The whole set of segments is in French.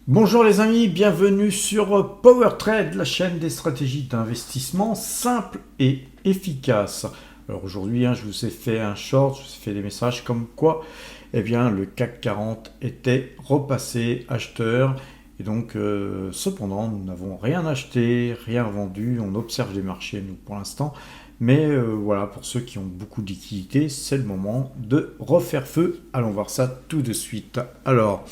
Bonjour les amis, bienvenue sur Power Trade, la chaîne des stratégies d'investissement simples et efficaces. Alors aujourd'hui, je vous ai fait un short, je vous ai fait des messages comme quoi le CAC 40 était repassé acheteur. Et donc, cependant, nous n'avons rien acheté, rien vendu, on observe les marchés, nous, pour l'instant. Mais voilà, pour ceux qui ont beaucoup de liquidités, c'est le moment de refaire feu. Allons voir ça tout de suite. Alors,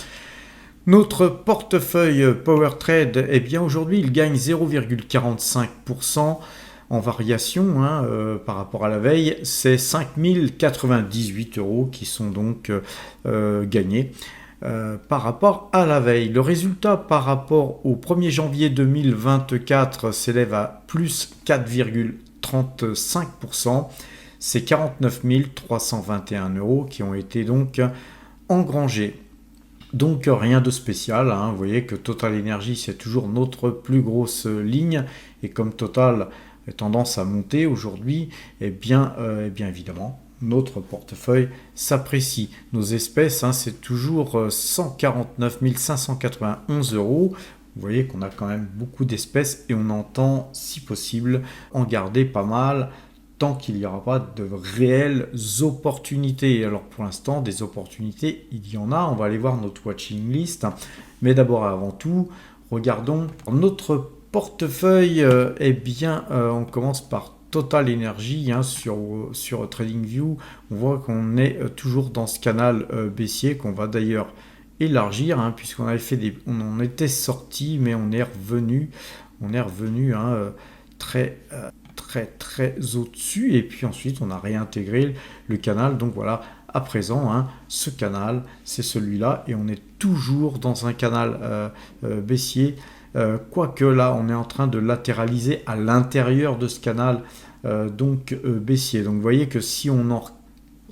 notre portefeuille Power Trade, aujourd'hui, il gagne 0,45% en variation par rapport à la veille. C'est 5098 euros qui sont donc gagnés par rapport à la veille. Le résultat par rapport au 1er janvier 2024 s'élève à plus 4,35%. C'est 49 321 euros qui ont été donc engrangés. Donc rien de spécial, vous voyez que Total Energy c'est toujours notre plus grosse ligne et comme Total a tendance à monter aujourd'hui, évidemment notre portefeuille s'apprécie. Nos espèces c'est toujours 149 591 euros. Vous voyez qu'on a quand même beaucoup d'espèces et on entend si possible en garder pas mal tant qu'il n'y aura pas de réelles opportunités. Alors pour l'instant, des opportunités, il y en a. On va aller voir notre watching list. Mais d'abord et avant tout, regardons notre portefeuille. On commence par Total Energy sur TradingView. On voit qu'on est toujours dans ce canal baissier qu'on va d'ailleurs élargir puisqu'on avait fait on en était sorti, mais on est revenu. Très au-dessus et puis ensuite on a réintégré le canal. Donc voilà, à présent ce canal c'est celui-là et on est toujours dans un canal baissier, quoique là on est en train de latéraliser à l'intérieur de ce canal baissier. Donc vous voyez que si on en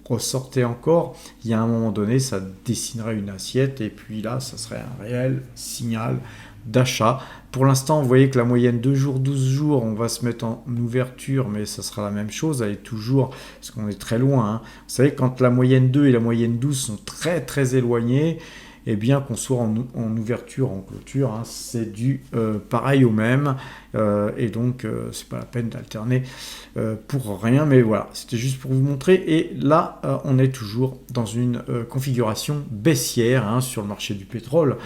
ressortait encore, il y a un moment donné ça dessinerait une assiette et puis là ça serait un réel signal d'achat. Pour l'instant, vous voyez que la moyenne 2 jours, 12 jours, on va se mettre en ouverture, mais ça sera la même chose, elle est toujours, parce qu'on est très loin. Vous savez, quand la moyenne 2 et la moyenne 12 sont très très éloignées, et bien qu'on soit en ouverture, en clôture, c'est du pareil au même, et donc c'est pas la peine d'alterner pour rien, mais voilà, c'était juste pour vous montrer. Et là, on est toujours dans une configuration baissière sur le marché du pétrole,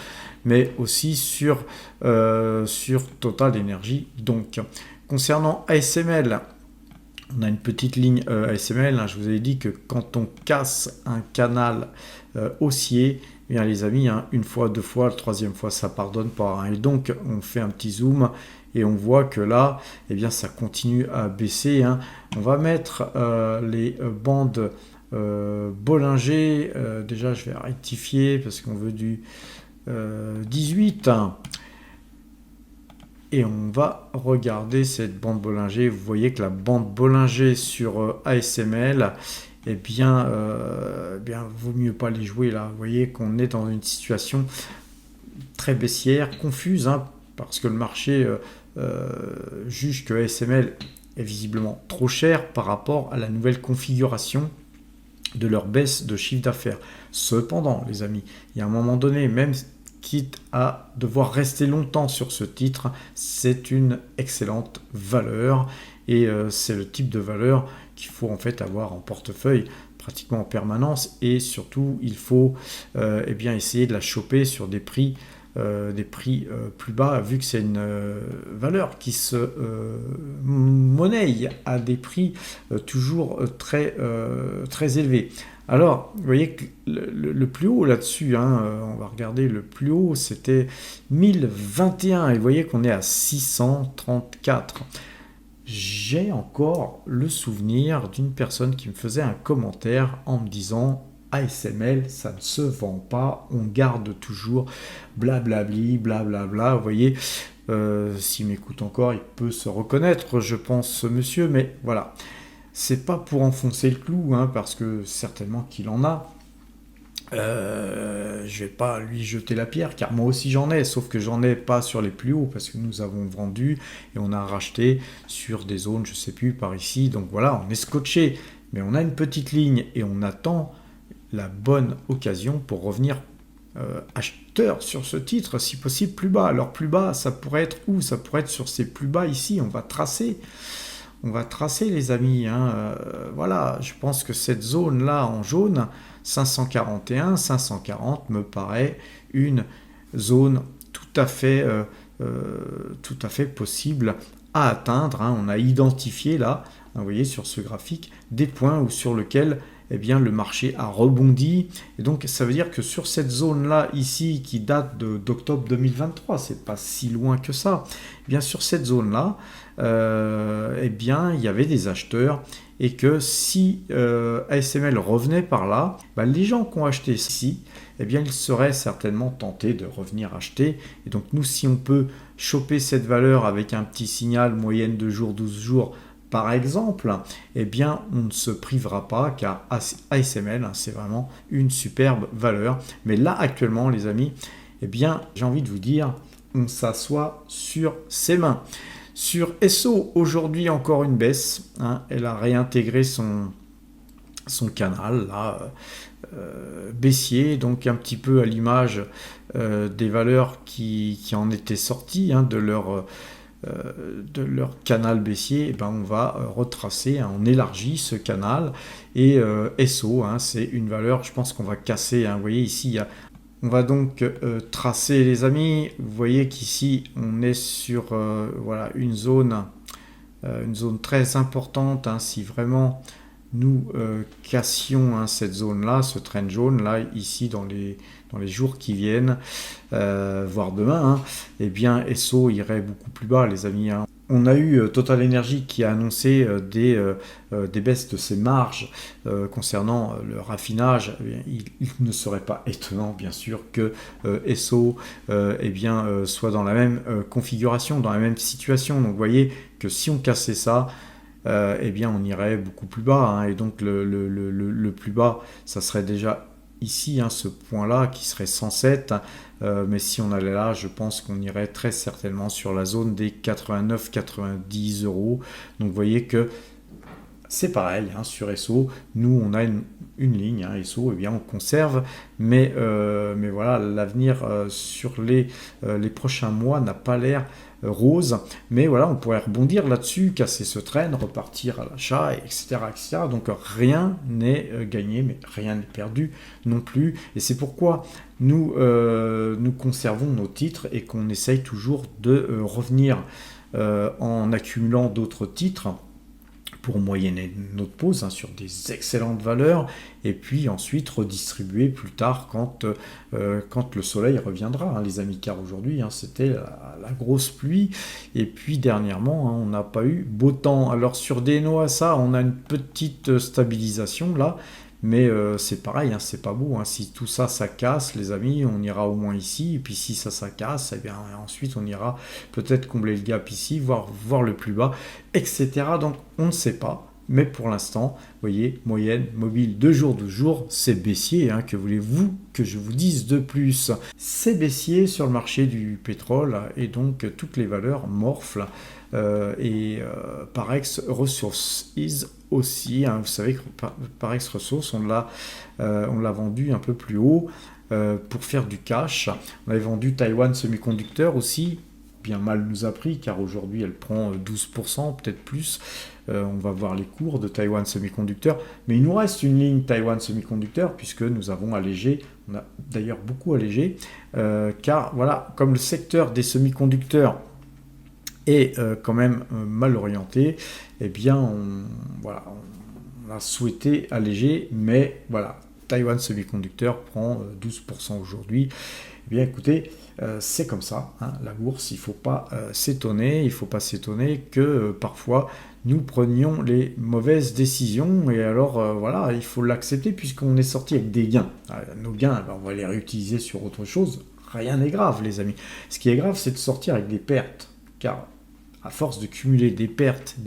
mais aussi sur Total Energy. Donc, concernant ASML, on a une petite ligne ASML. Je vous avais dit que quand on casse un canal haussier, les amis, une fois, deux fois, la troisième fois, ça pardonne pas. Et donc, on fait un petit zoom et on voit que là, ça continue à baisser. On va mettre les bandes Bollinger. Déjà, je vais rectifier parce qu'on veut du 18. Et on va regarder cette bande Bollinger. Vous voyez que la bande Bollinger sur ASML, vaut mieux pas les jouer là. Vous voyez qu'on est dans une situation très baissière, confuse, parce que le marché juge que ASML est visiblement trop cher par rapport à la nouvelle configuration de leur baisse de chiffre d'affaires. Cependant, les amis, il y a un moment donné, même quitte à devoir rester longtemps sur ce titre, c'est une excellente valeur et c'est le type de valeur qu'il faut en fait avoir en portefeuille pratiquement en permanence, et surtout il faut essayer de la choper sur des prix plus bas, vu que c'est une valeur qui se monnaie à des prix toujours très élevés. Alors, vous voyez que le plus haut là-dessus, on va regarder le plus haut, c'était 1021, et vous voyez qu'on est à 634. J'ai encore le souvenir d'une personne qui me faisait un commentaire en me disant ASML, ça ne se vend pas, on garde toujours blablabli, blablabla. Vous voyez, s'il m'écoute encore, il peut se reconnaître, je pense, ce monsieur, mais voilà. C'est pas pour enfoncer le clou, parce que certainement qu'il en a. Je vais pas lui jeter la pierre, car moi aussi j'en ai, sauf que j'en ai pas sur les plus hauts, parce que nous avons vendu et on a racheté sur des zones, je sais plus, par ici. Donc voilà, on est scotché, mais on a une petite ligne et on attend la bonne occasion pour revenir acheteur sur ce titre, si possible plus bas. Alors plus bas, ça pourrait être où? Ça pourrait être sur ces plus bas ici, on va tracer. On va tracer les amis, hein. Voilà, je pense que cette zone-là en jaune, 541, 540 me paraît une zone tout à fait possible à atteindre, hein. On a identifié là, vous voyez sur ce graphique, des points sur lesquels eh bien, le marché a rebondi. Et donc ça veut dire que sur cette zone-là ici qui date d'octobre 2023, c'est pas si loin que ça, eh bien sur cette zone-là, eh bien il y avait des acheteurs et que si ASML revenait par là, les gens qui ont acheté ici, eh bien ils seraient certainement tentés de revenir acheter. Et donc nous, si on peut choper cette valeur avec un petit signal moyenne de jours, 12 jours, par exemple, eh bien, on ne se privera pas car ASML, c'est vraiment une superbe valeur. Mais là, actuellement, les amis, eh bien, j'ai envie de vous dire, on s'assoit sur ses mains. Sur SO, aujourd'hui, encore une baisse, hein. Elle a réintégré son canal, là, baissier, donc un petit peu à l'image des valeurs qui en étaient sorties, hein, de leur canal baissier. On va retracer, hein, on élargit ce canal et SO, hein, c'est une valeur, je pense qu'on va casser, hein. Vous voyez ici, on va donc tracer les amis. Vous voyez qu'ici on est sur voilà, une zone très importante, hein. Si vraiment nous cassions, hein, cette zone-là, ce trend jaune là, ici dans les jours qui viennent, voire demain, hein, eh bien SO irait beaucoup plus bas, les amis, hein. On a eu Total Energy qui a annoncé des baisses de ses marges concernant le raffinage. Eh bien, il ne serait pas étonnant, bien sûr, que SO soit dans la même configuration, dans la même situation. Donc vous voyez que si on cassait ça, eh bien on irait beaucoup plus bas, hein. Et donc le plus bas, ça serait déjà ici, hein, ce point-là qui serait 107, mais si on allait là, je pense qu'on irait très certainement sur la zone des 89-90 euros. Donc vous voyez que c'est pareil, hein, sur SO, nous on a une ligne, hein, SO, eh bien on conserve, mais voilà, l'avenir sur les prochains mois n'a pas l'air rose, mais voilà, on pourrait rebondir là-dessus, casser ce train, repartir à l'achat, etc., etc. Donc rien n'est gagné, mais rien n'est perdu non plus, et c'est pourquoi nous conservons nos titres et qu'on essaye toujours de revenir en accumulant d'autres titres pour moyenner notre pause, hein, sur des excellentes valeurs, et puis ensuite redistribuer plus tard quand le soleil reviendra, hein, les amis, car aujourd'hui, hein, c'était la grosse pluie, et puis dernièrement, hein, on n'a pas eu beau temps. Alors sur des NOASA, on a une petite stabilisation là, mais c'est pareil, hein, c'est pas beau, hein. Si tout ça, ça casse, les amis, on ira au moins ici, et puis si ça casse, eh bien ensuite on ira peut-être combler le gap ici, voir le plus bas, etc. Donc on ne sait pas, mais pour l'instant, vous voyez, moyenne mobile 2 jours, 12 jours, c'est baissier, hein. Que voulez-vous que je vous dise de plus? C'est baissier sur le marché du pétrole, et donc toutes les valeurs morflent. Parex Resources aussi, hein. Vous savez que Parex Resources, on l'a vendu un peu plus haut pour faire du cash. On avait vendu Taiwan Semiconductor aussi, bien mal nous a pris, car aujourd'hui elle prend 12%, peut-être plus. On va voir les cours de Taiwan Semiconductor, mais il nous reste une ligne Taiwan Semiconductor, puisque nous avons allégé, on a d'ailleurs beaucoup allégé, car voilà, comme le secteur des semi-conducteurs est quand même mal orienté, eh bien on a souhaité alléger, mais voilà, Taiwan Semiconductor prend 12% aujourd'hui. Eh bien écoutez, c'est comme ça, hein, la bourse, il ne faut pas s'étonner, que parfois nous prenions les mauvaises décisions, et alors voilà, il faut l'accepter puisqu'on est sorti avec des gains. Nos gains, on va les réutiliser sur autre chose, rien n'est grave, les amis. Ce qui est grave, c'est de sortir avec des pertes, car à force de cumuler des pertes,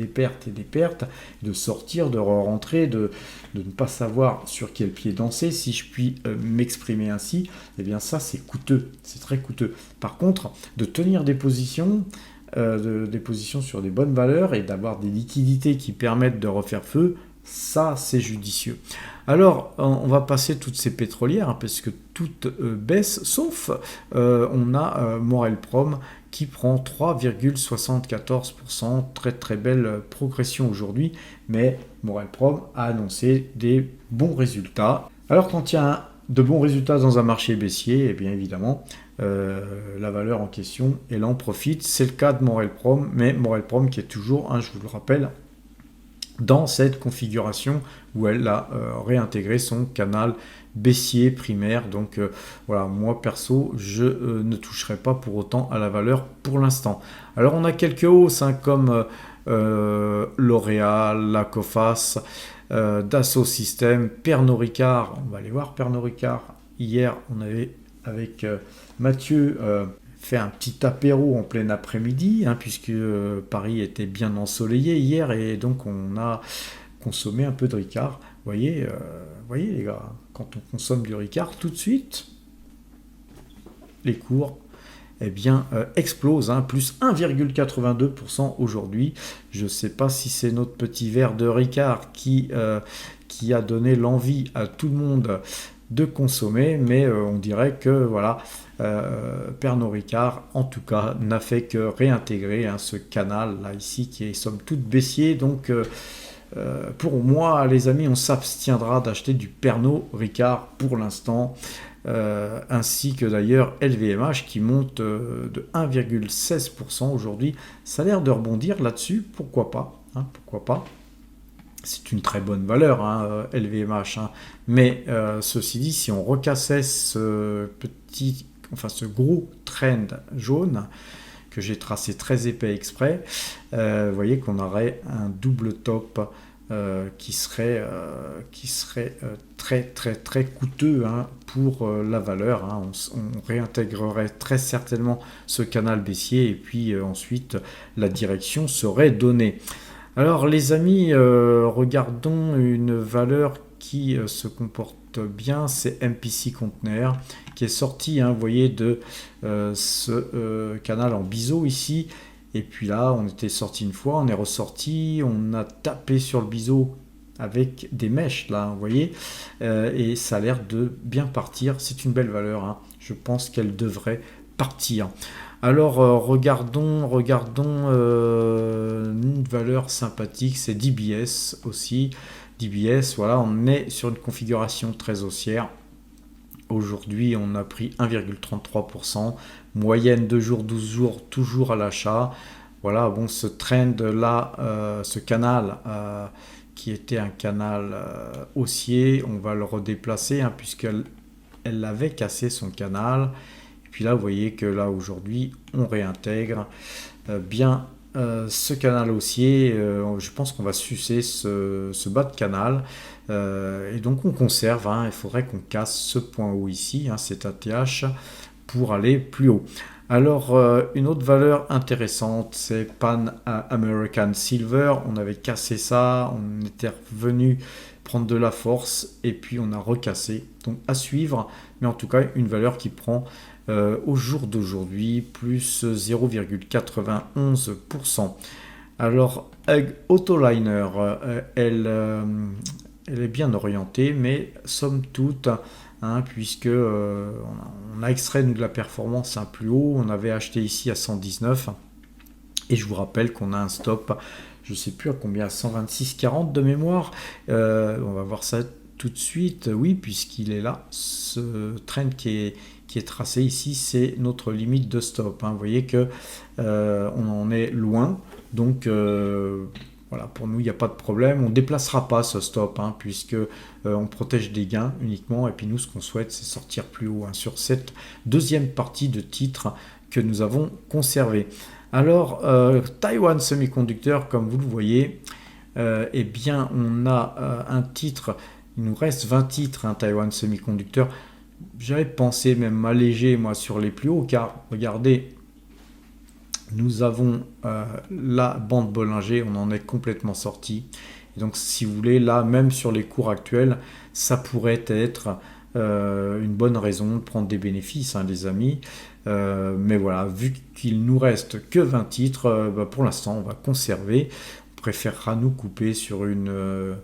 de sortir, de re-rentrer, de ne pas savoir sur quel pied danser, si je puis m'exprimer ainsi, eh bien ça c'est coûteux, c'est très coûteux. Par contre, de tenir des positions sur des bonnes valeurs et d'avoir des liquidités qui permettent de refaire feu, Ça, c'est judicieux. Alors, on va passer toutes ces pétrolières, hein, parce que toutes baissent, sauf on a Morel Prom qui prend 3,74%. Très très belle progression aujourd'hui, mais Morel Prom a annoncé des bons résultats. Alors, quand il y a de bons résultats dans un marché baissier, eh bien évidemment, la valeur en question, elle en profite. C'est le cas de Morel Prom, mais Morel Prom qui est toujours, hein, je vous le rappelle, dans cette configuration où elle a réintégré son canal baissier primaire. Donc voilà, moi perso, je ne toucherai pas pour autant à la valeur pour l'instant. Alors on a quelques hausses, hein, comme L'Oréal, la Coface, Dassault Systèmes, Pernod Ricard. On va aller voir Pernod Ricard. Hier, on avait avec Mathieu fait un petit apéro en plein après-midi, hein, puisque Paris était bien ensoleillé hier, et donc on a consommé un peu de Ricard. Voyez les gars, quand on consomme du Ricard, tout de suite, les cours explosent, hein, plus 1,82% aujourd'hui. Je ne sais pas si c'est notre petit verre de Ricard qui a donné l'envie à tout le monde de consommer, mais on dirait que voilà, Pernod Ricard en tout cas n'a fait que réintégrer, hein, ce canal là ici qui est somme toute baissier. Donc pour moi les amis, on s'abstiendra d'acheter du Pernod Ricard pour l'instant, ainsi que d'ailleurs LVMH qui monte de 1,16% aujourd'hui. Ça a l'air de rebondir là-dessus, pourquoi pas, hein, pourquoi pas. C'est une très bonne valeur, hein, LVMH, hein. Mais ceci dit, si on recassait ce gros trend jaune que j'ai tracé très épais exprès, vous voyez qu'on aurait un double top qui serait très très très coûteux, hein, pour la valeur, hein. On réintégrerait très certainement ce canal baissier, et puis ensuite la direction serait donnée. Alors les amis, regardons une valeur qui se comporte bien, c'est MPC Container, qui est sorti, hein, vous voyez, de ce canal en biseau ici. Et puis là, on était sorti une fois, on est ressorti, on a tapé sur le biseau avec des mèches, là, vous voyez, et ça a l'air de bien partir. C'est une belle valeur, hein. Je pense qu'elle devrait partir. Alors regardons une valeur sympathique, c'est DBS aussi. DBS, voilà, on est sur une configuration très haussière. Aujourd'hui, on a pris 1,33%, moyenne 2 jours, 12 jours, toujours à l'achat. Voilà, bon, ce trend là, ce canal qui était un canal haussier, on va le redéplacer, hein, puisqu'elle avait cassé son canal. Puis là, vous voyez que là, aujourd'hui, on réintègre bien ce canal haussier. Je pense qu'on va sucer ce bas de canal. Et donc, on conserve, hein. Il faudrait qu'on casse ce point haut ici, hein, cet ATH, pour aller plus haut. Alors, une autre valeur intéressante, c'est Pan American Silver. On avait cassé ça, on était revenu prendre de la force, et puis on a recassé. Donc, à suivre, mais en tout cas, une valeur qui prend au jour d'aujourd'hui plus 0,91%. Alors Autoliner, elle est bien orientée, mais somme toute, hein, puisque on a extrait de la performance un plus haut, on avait acheté ici à 119, et je vous rappelle qu'on a un stop, je ne sais plus à combien, 126,40 de mémoire. On va voir ça tout de suite, oui, puisqu'il est là, ce trend qui est tracé ici, c'est notre limite de stop, hein. Vous voyez que on en est loin, donc voilà, pour nous il n'y a pas de problème, on ne déplacera pas ce stop, hein, puisque on protège des gains uniquement, et puis nous ce qu'on souhaite c'est sortir plus haut, hein, sur cette deuxième partie de titre que nous avons conservé. Alors Taiwan Semiconductor, comme vous le voyez, eh bien on a un titre, il nous reste 20 titres, hein, Taiwan Semiconductor. J'avais pensé même m'alléger moi sur les plus hauts, car regardez, nous avons la bande Bollinger, on en est complètement sorti. Et donc si vous voulez, là même sur les cours actuels, ça pourrait être une bonne raison de prendre des bénéfices, hein, les amis. Mais voilà, vu qu'il nous reste que 20 titres, pour l'instant on va conserver. On préférera nous couper sur une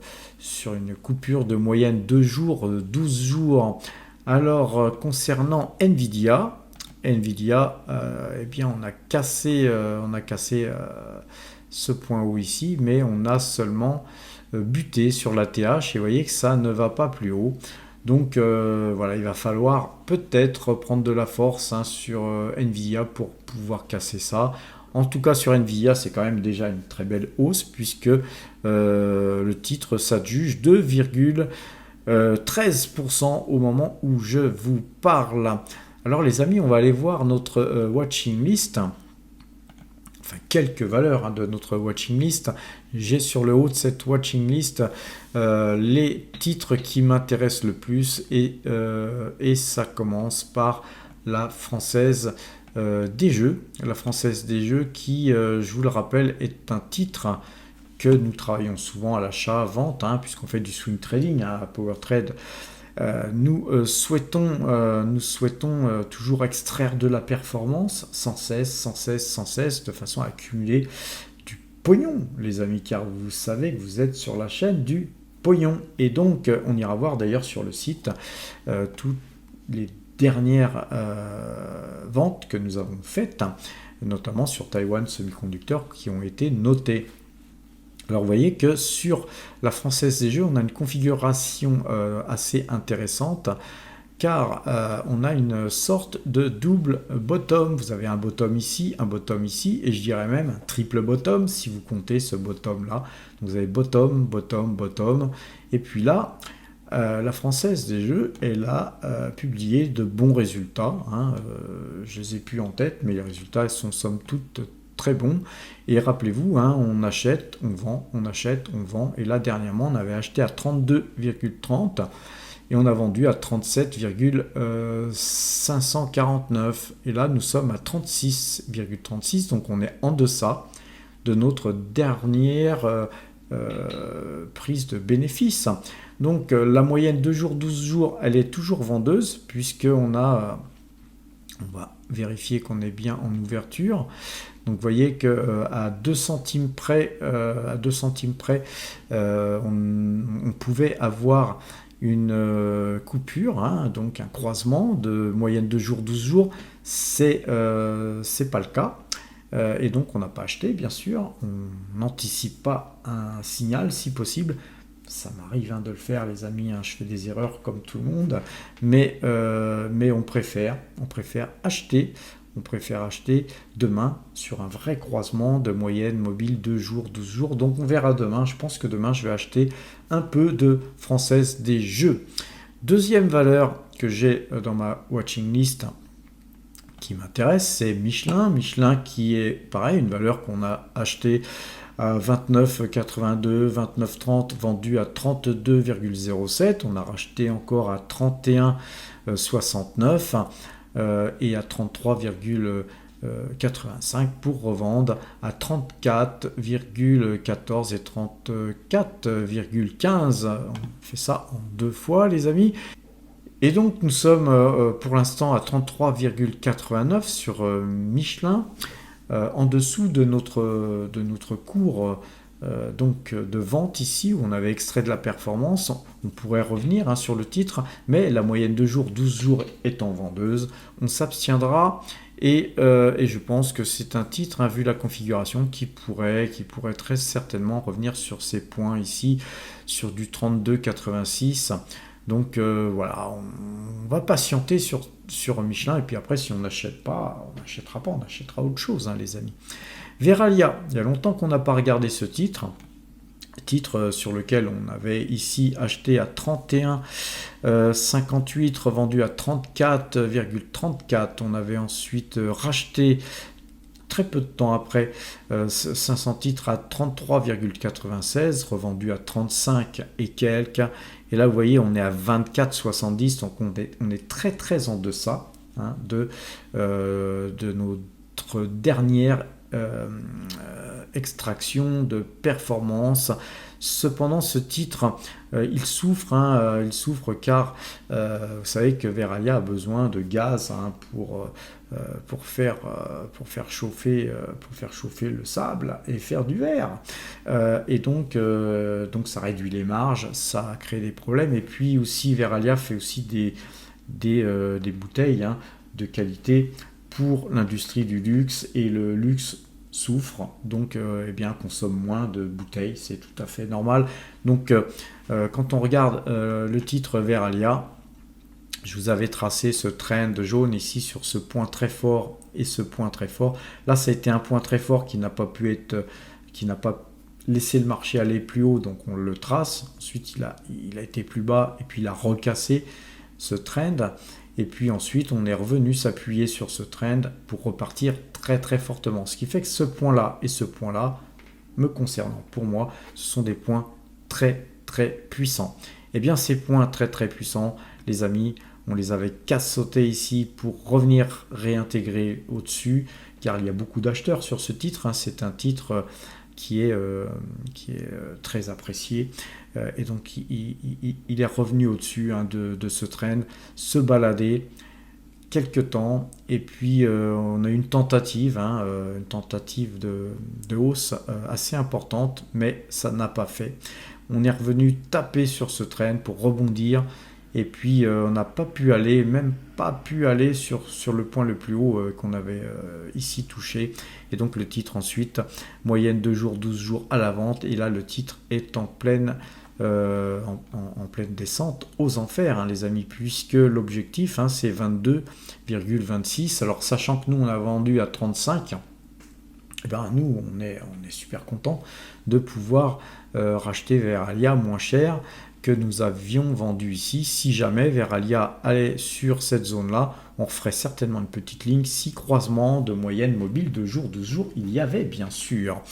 coupure de moyenne 2 jours, 12 jours. Alors, concernant Nvidia, eh bien, on a cassé ce point haut ici, mais on a seulement buté sur la TH et vous voyez que ça ne va pas plus haut. Donc voilà, il va falloir peut-être prendre de la force sur Nvidia pour pouvoir casser ça. En tout cas, sur Nvidia, c'est quand même déjà une très belle hausse puisque le titre s'adjuge 2,13% au moment où je vous parle. Alors les amis, on va aller voir notre watching list. Enfin, quelques valeurs de notre watching list. J'ai sur le haut de cette watching list les titres qui m'intéressent le plus et ça commence par la Française des Jeux. La Française des Jeux qui, je vous le rappelle, est un titre que nous travaillons souvent à l'achat, vente, puisqu'on fait du swing trading à PowerTrade. Nous souhaitons toujours extraire de la performance sans cesse, de façon à accumuler du pognon, les amis, car vous savez que vous êtes sur la chaîne du pognon. Et donc, on ira voir d'ailleurs sur le site toutes les dernières ventes que nous avons faites, notamment sur Taiwan Semiconductor, qui ont été notées. Alors vous voyez que sur la Française des Jeux, on a une configuration assez intéressante car on a une sorte de double bottom. Vous avez un bottom ici et je dirais même un triple bottom si vous comptez ce bottom là. Donc vous avez bottom, bottom, bottom et puis là la Française des Jeux, elle a publié de bons résultats. Je les ai plus en tête, mais les résultats sont somme toute très bons. Et rappelez-vous, on achète, on vend, on achète, on vend. Et là, dernièrement, on avait acheté à 32,30 et on a vendu à 37,549. Et là, nous sommes à 36,36. Donc, on est en deçà de notre dernière prise de bénéfice. Donc, la moyenne 2 jours, 12 jours, elle est toujours vendeuse puisqu'on a... on va vérifier qu'on est bien en ouverture. Donc vous voyez qu'à 2 centimes près, on pouvait avoir une coupure, donc un croisement de moyenne 2 jours, 12 jours. C'est pas le cas. Et donc on n'a pas acheté, bien sûr. On n'anticipe pas un signal si possible. Ça m'arrive de le faire, les amis, je fais des erreurs comme tout le monde, mais on préfère acheter. On préfère acheter demain sur un vrai croisement de moyenne mobile 2 jours, 12 jours. Donc on verra demain. Je pense que demain, je vais acheter un peu de Française des Jeux. Deuxième valeur que j'ai dans ma watching list qui m'intéresse, c'est Michelin. Michelin qui est pareil, une valeur qu'on a achetée à 29,82, 29,30, vendu à 32,07. On a racheté encore à 31,69 et à 33,85 pour revendre à 34,14 et 34,15. On fait ça en 2 fois, les amis. Et donc, nous sommes pour l'instant à 33,89 sur Michelin. En dessous de notre cours donc de vente ici, où on avait extrait de la performance, on pourrait revenir sur le titre, mais la moyenne de jours, 12 jours étant vendeuse, on s'abstiendra et je pense que c'est un titre, vu la configuration, qui pourrait très certainement revenir sur ces points ici, sur du 32,86. Donc voilà, on va patienter sur Michelin, et puis après, si on n'achète pas, on n'achètera pas, on achètera autre chose, les amis. Verallia, il y a longtemps qu'on n'a pas regardé ce titre sur lequel on avait ici acheté à 31,58, revendu à 34,34. On avait ensuite racheté très peu de temps après 500 titres à 33,96, revendu à 35 et quelques. Et là, vous voyez, on est à 24,70, donc on est très très en deçà de notre dernière extraction, de performance. Cependant, ce titre, il souffre, il souffre car vous savez que Verallia a besoin de gaz pour faire chauffer le sable et faire du verre. Et donc ça réduit les marges, ça crée des problèmes. Et puis aussi, Verallia fait aussi des bouteilles de qualité pour l'industrie du luxe, et le luxe souffre, donc consomme moins de bouteilles, c'est tout à fait normal. Donc quand on regarde le titre Verallia, je vous avais tracé ce trend jaune ici sur ce point très fort et ce point très fort. Là, ça a été un point très fort qui n'a pas laissé le marché aller plus haut, donc on le trace. Ensuite, il a été plus bas et puis il a recassé ce trend. Et puis ensuite, on est revenu s'appuyer sur ce trend pour repartir très très fortement. Ce qui fait que ce point-là et ce point-là, me concernant, pour moi, ce sont des points très très puissants. Et bien ces points très très puissants, les amis, on les avait cassautés ici pour revenir réintégrer au-dessus, car il y a beaucoup d'acheteurs sur ce titre. C'est un titre qui est très apprécié. Et donc il est revenu au-dessus de ce trend, se balader quelques temps, et puis on a eu une tentative de hausse assez importante, mais ça n'a pas fait. On est revenu taper sur ce trend pour rebondir, et puis on n'a pas pu aller, même pas pu aller sur le point le plus haut qu'on avait ici touché. Et donc le titre ensuite, moyenne 2 jours, 12 jours à la vente, et là le titre est en pleine descente aux enfers, les amis, puisque l'objectif c'est 22,26. Alors sachant que nous on a vendu à 35, nous on est super content de pouvoir racheter Verallia moins cher que nous avions vendu ici. Si jamais Verallia allait sur cette zone là, on referait certainement une petite ligne si croisement de moyenne mobile de jour 12 jours il y avait, bien sûr.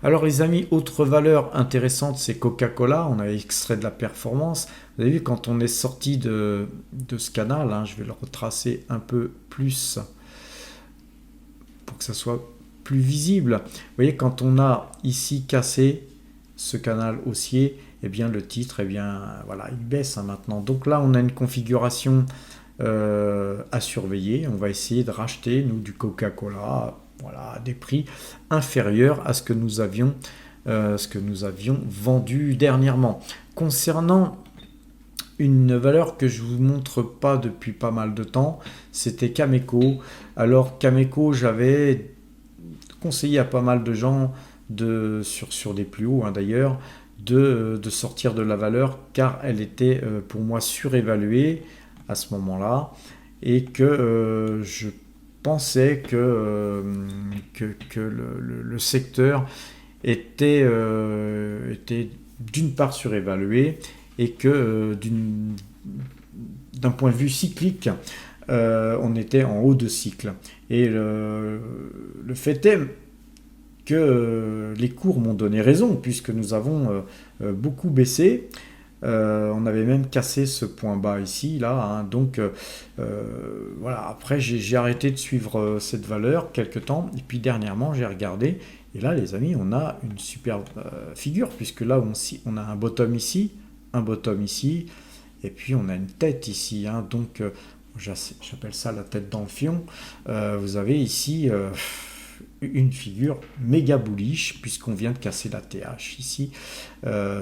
Alors les amis, autre valeur intéressante, c'est Coca-Cola. On a extrait de la performance. Vous avez vu, quand on est sorti de ce canal, je vais le retracer un peu plus pour que ça soit plus visible. Vous voyez, quand on a ici cassé ce canal haussier, le titre, il baisse maintenant. Donc là, on a une configuration à surveiller. On va essayer de racheter, nous, du Coca-Cola, à des prix inférieurs à ce que nous avions vendu dernièrement. Concernant une valeur que je ne vous montre pas depuis pas mal de temps, c'était Cameco. Alors Cameco, j'avais conseillé à pas mal de gens sur des plus hauts d'ailleurs, de sortir de la valeur, car elle était pour moi surévaluée à ce moment-là, et que je pensais que le secteur était d'une part surévalué, et que d'un point de vue cyclique, on était en haut de cycle. Et le fait est que les cours m'ont donné raison, puisque nous avons beaucoup baissé. On avait même cassé ce point bas ici, là. Donc après j'ai arrêté de suivre cette valeur quelque temps, et puis dernièrement j'ai regardé, et là les amis, on a une superbe figure, puisque là on a un bottom ici, et puis on a une tête ici, donc j'appelle ça la tête dans le fion. Vous avez ici une figure méga bullish, puisqu'on vient de casser la TH ici.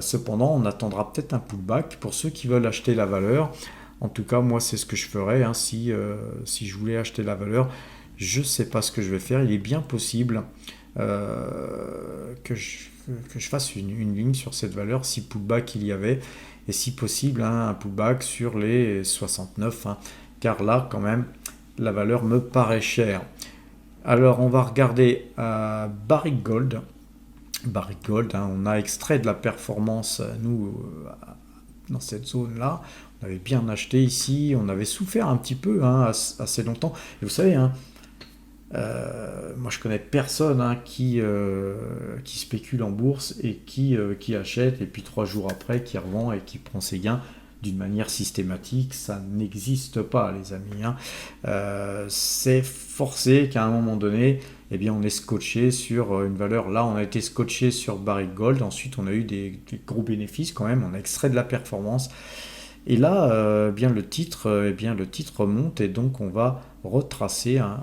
Cependant, on attendra peut-être un pullback pour ceux qui veulent acheter la valeur. En tout cas, moi, c'est ce que je ferais si je voulais acheter la valeur. Je ne sais pas ce que je vais faire. Il est bien possible que je fasse une ligne sur cette valeur, si pullback il y avait, et si possible, un pullback sur les 69, car là, quand même, la valeur me paraît chère. Alors, on va regarder Barrick Gold. Barrick Gold, on a extrait de la performance, nous, dans cette zone-là. On avait bien acheté ici, on avait souffert un petit peu assez longtemps. Et vous savez, moi je connais personne qui spécule en bourse et qui achète, et puis 3 jours après qui revend et qui prend ses gains d'une manière systématique. Ça n'existe pas, les amis. C'est forcé qu'à un moment donné, eh bien on est scotché sur une valeur. Là, on a été scotché sur Barrick Gold. Ensuite, on a eu des gros bénéfices quand même. On a extrait de la performance. Et là, eh bien le titre monte et donc on va retracer. Hein,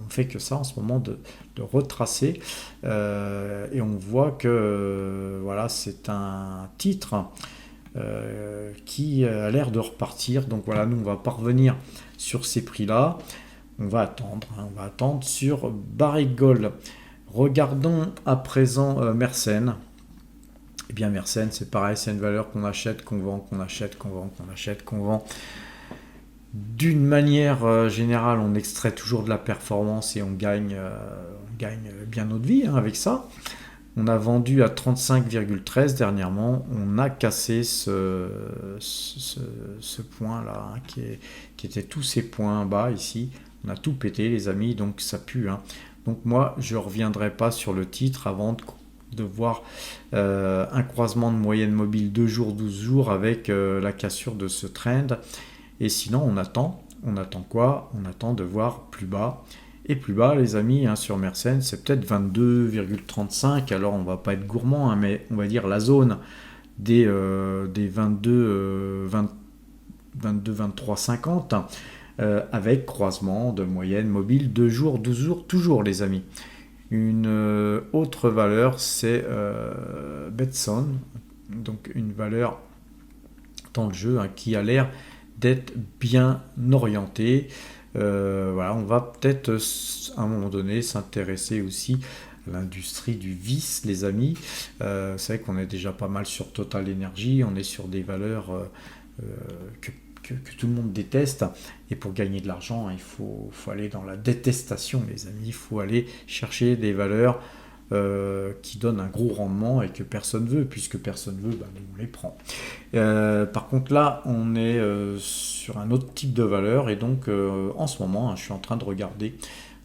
on fait que ça en ce moment de retracer et on voit que voilà, c'est un titre qui a l'air de repartir. Donc voilà, nous on va parvenir sur ces prix-là. On va attendre, hein, on va attendre sur Barrick Gold. Regardons à présent Mersenne. Eh bien Mersenne, c'est pareil, c'est une valeur qu'on achète, qu'on vend, qu'on achète, qu'on vend, qu'on achète, qu'on vend. D'une manière générale, on extrait toujours de la performance et on gagne bien notre vie hein, avec ça. On a vendu à 35,13 dernièrement. On a cassé ce point-là, hein, qui était tous ces points bas ici. On a tout pété, les amis, donc ça pue. Hein. Donc moi, je ne reviendrai pas sur le titre avant de voir un croisement de moyenne mobile 2 jours, 12 jours avec la cassure de ce trend. Et sinon, on attend quoi? On attend de voir plus bas. Et plus bas, les amis, hein, sur Mersenne, c'est peut-être 22,35. Alors, on va pas être gourmand, hein, mais on va dire la zone des 22, 23,50 avec croisement de moyenne mobile 2 jours, 12 jours, toujours, les amis. Une autre valeur, c'est Betson, donc une valeur dans le jeu hein, qui a l'air d'être bien orientée. Voilà, on va peut-être à un moment donné s'intéresser aussi à l'industrie du vice, les amis. Vous savez qu'on est déjà pas mal sur Total Energy, on est sur des valeurs que tout le monde déteste. Et pour gagner de l'argent, il faut aller dans la détestation, les amis. Il faut aller chercher des valeurs qui donnent un gros rendement et que personne veut, puisque personne veut, on les prend. Par contre là, on est sur un autre type de valeur et donc en ce moment, hein, je suis en train de regarder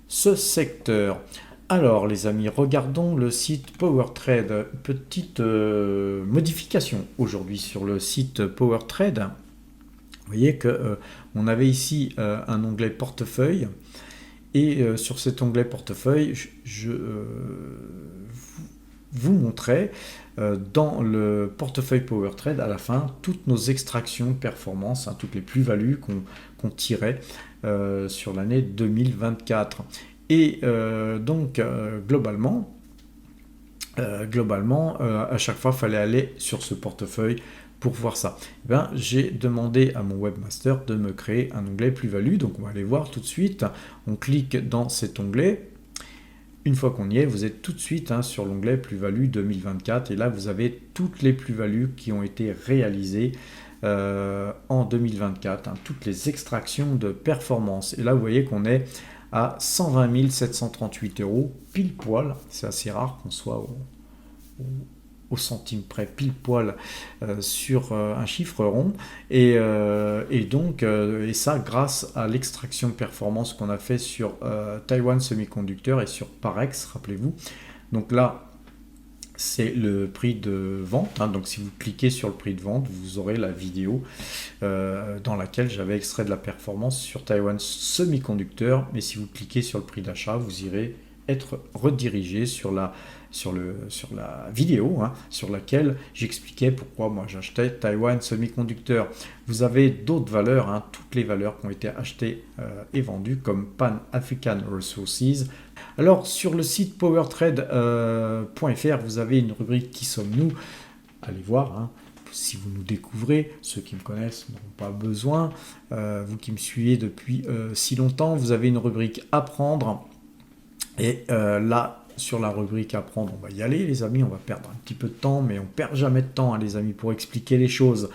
ce secteur. Alors les amis, regardons le site PowerTrade. Petite modification aujourd'hui sur le site PowerTrade. Vous voyez qu'on avait ici un onglet portefeuille. Et sur cet onglet portefeuille, je vous montrais dans le portefeuille PowerTrade à la fin toutes nos extractions de performance, hein, toutes les plus-values qu'on tirait sur l'année 2024. Et donc globalement, à chaque fois, il fallait aller sur ce portefeuille pour voir ça. Eh bien, j'ai demandé à mon webmaster de me créer un onglet plus-value. Donc on va aller voir tout de suite. On clique dans cet onglet. Une fois qu'on y est, vous êtes tout de suite hein, sur l'onglet plus-value 2024. Et là, vous avez toutes les plus-values qui ont été réalisées en 2024. Hein, toutes les extractions de performance. Et là, vous voyez qu'on est à 120 738 €, pile poil. C'est assez rare qu'on soit au centime près, pile poil sur un chiffre rond. Et ça grâce à l'extraction de performance qu'on a fait sur Taiwan Semiconductor et sur Parex, rappelez-vous. Donc là, c'est le prix de vente. Hein. Donc si vous cliquez sur le prix de vente, vous aurez la vidéo dans laquelle j'avais extrait de la performance sur Taiwan Semiconductor. Mais si vous cliquez sur le prix d'achat, vous irez être redirigé sur la vidéo hein, sur laquelle j'expliquais pourquoi moi j'achetais Taiwan Semiconductor. Vous avez d'autres valeurs, hein, toutes les valeurs qui ont été achetées et vendues comme Pan African Resources. Alors sur le site powertrade.fr, vous avez une rubrique Qui sommes-nous? Allez voir, hein. Si vous nous découvrez, ceux qui me connaissent n'ont pas besoin. Vous qui me suivez depuis si longtemps, vous avez une rubrique Apprendre. Et là, sur la rubrique Apprendre, on va y aller, les amis. On va perdre un petit peu de temps, mais on ne perd jamais de temps, hein, les amis, pour expliquer les choses.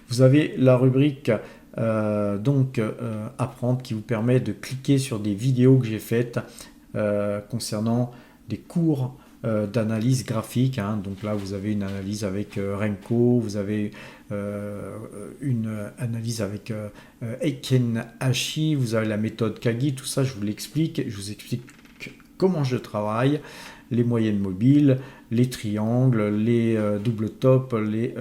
Vous avez la rubrique Apprendre qui vous permet de cliquer sur des vidéos que j'ai faites concernant des cours d'analyse graphique. Hein. Donc là, vous avez une analyse avec Renko, vous avez une analyse avec Eiken Hashi, vous avez la méthode Kagi, tout ça, je vous l'explique. Je vous explique comment je travaille, les moyennes mobiles, les triangles, les double top, les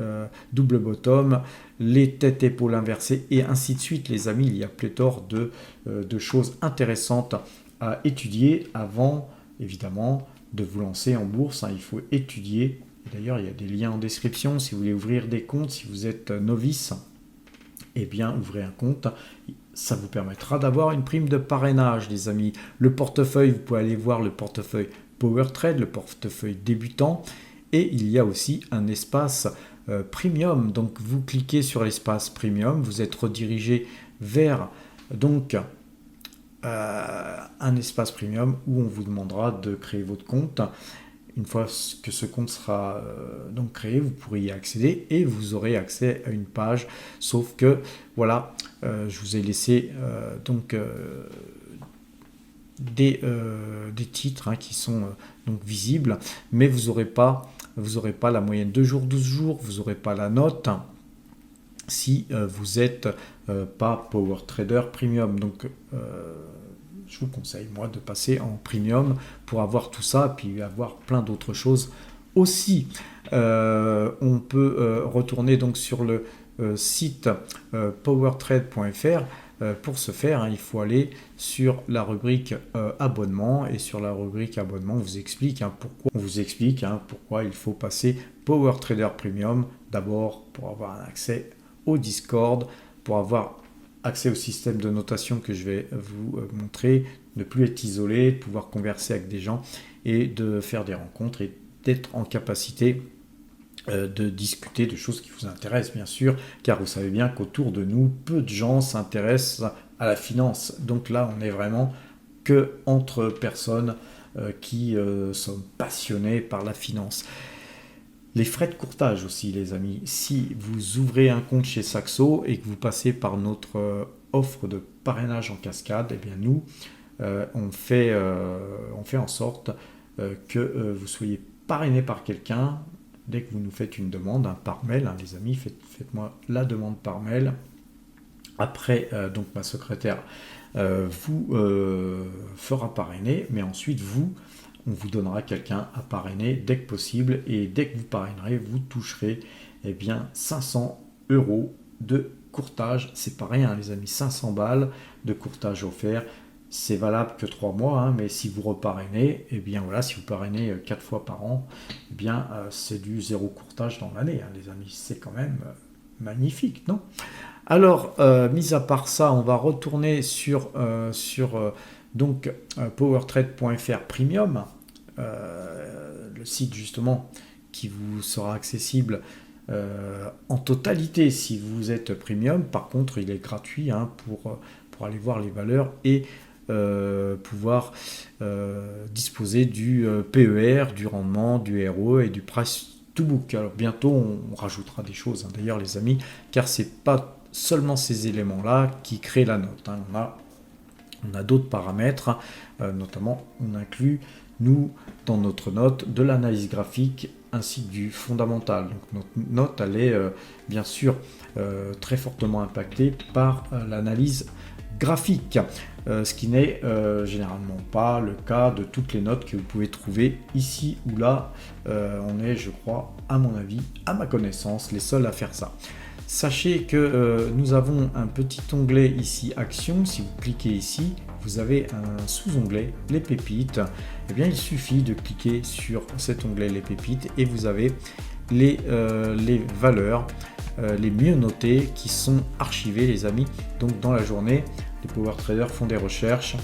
double bottom, les têtes épaules inversées et ainsi de suite, les amis. Il y a pléthore de choses intéressantes à étudier avant évidemment de vous lancer en bourse, hein. Il faut étudier. D'ailleurs, il y a des liens en description si vous voulez ouvrir des comptes, si vous êtes novice. Eh bien, ouvrez un compte. Ça vous permettra d'avoir une prime de parrainage, les amis. Le portefeuille, vous pouvez aller voir le portefeuille Power Trade, le portefeuille débutant. Et il y a aussi un espace premium. Donc, vous cliquez sur l'espace premium, vous êtes redirigé vers donc un espace premium où on vous demandera de créer votre compte. Une fois que ce compte sera donc créé, vous pourrez y accéder et vous aurez accès à une page. Sauf que, voilà, je vous ai laissé des titres, hein, qui sont donc visibles, mais vous n'aurez pas la moyenne 2 jours, 12 jours, vous n'aurez pas la note si vous n'êtes pas Power Trader Premium. Donc, je vous conseille, moi, de passer en premium pour avoir tout ça, puis avoir plein d'autres choses aussi. On peut retourner donc sur le site powertrade.fr. Pour ce faire, hein, il faut aller sur la rubrique abonnement, et sur la rubrique abonnement, on vous explique pourquoi il faut passer Power Trader Premium. D'abord, pour avoir un accès au Discord, pour avoir accès au système de notation que je vais vous montrer, ne plus être isolé, de pouvoir converser avec des gens et de faire des rencontres et d'être en capacité de discuter de choses qui vous intéressent, bien sûr, car vous savez bien qu'autour de nous, peu de gens s'intéressent à la finance. Donc là, on est vraiment que entre personnes qui sont passionnées par la finance. Les frais de courtage aussi, les amis. Si vous ouvrez un compte chez Saxo et que vous passez par notre offre de parrainage en cascade, eh bien nous, on fait en sorte que vous soyez parrainé par quelqu'un dès que vous nous faites une demande, hein, par mail, hein, les amis, faites-moi la demande par mail. Après, donc ma secrétaire vous fera parrainer, mais ensuite on vous donnera quelqu'un à parrainer dès que possible, et dès que vous parrainerez, vous toucherez 500 € de courtage. C'est pas rien, hein, les amis, 500 balles de courtage offert. C'est valable que 3 mois, hein, mais si vous reparrainez, si vous parrainez 4 fois par an, c'est du 0 courtage dans l'année, hein, les amis. C'est quand même magnifique, non? Alors, mis à part ça, on va retourner sur powertrade.fr Premium, le site justement qui vous sera accessible en totalité si vous êtes Premium. Par contre, il est gratuit, hein, pour aller voir les valeurs et pouvoir disposer du PER, du rendement, du ROE et du price to book. Alors bientôt on rajoutera des choses, hein, d'ailleurs les amis, car c'est pas seulement ces éléments-là qui créent la note, hein. On a d'autres paramètres, notamment on inclut, nous, dans notre note, de l'analyse graphique ainsi que du fondamental. Donc notre note, elle est bien sûr très fortement impactée par l'analyse graphique, ce qui n'est généralement pas le cas de toutes les notes que vous pouvez trouver ici ou là. On est, je crois, à mon avis, à ma connaissance, les seuls à faire ça. Sachez que nous avons un petit onglet ici Action. Si vous cliquez ici, vous avez un sous-onglet Les Pépites. Il suffit de cliquer sur cet onglet Les Pépites et vous avez les valeurs les mieux notées qui sont archivées, les amis. Donc dans la journée, les Power Traders font des recherches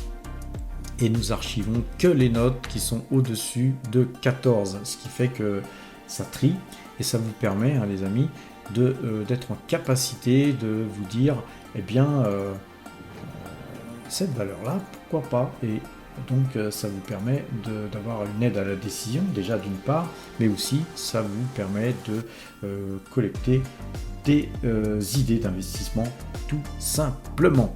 et nous archivons que les notes qui sont au-dessus de 14, ce qui fait que ça trie et ça vous permet, hein, les amis, d'être en capacité de vous dire, cette valeur-là, pourquoi pas? Et donc ça vous permet d'avoir une aide à la décision, déjà d'une part, mais aussi ça vous permet de collecter des idées d'investissement tout simplement.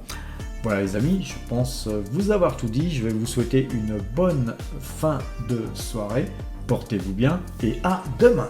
Voilà les amis, je pense vous avoir tout dit. Je vais vous souhaiter une bonne fin de soirée. Portez-vous bien et à demain.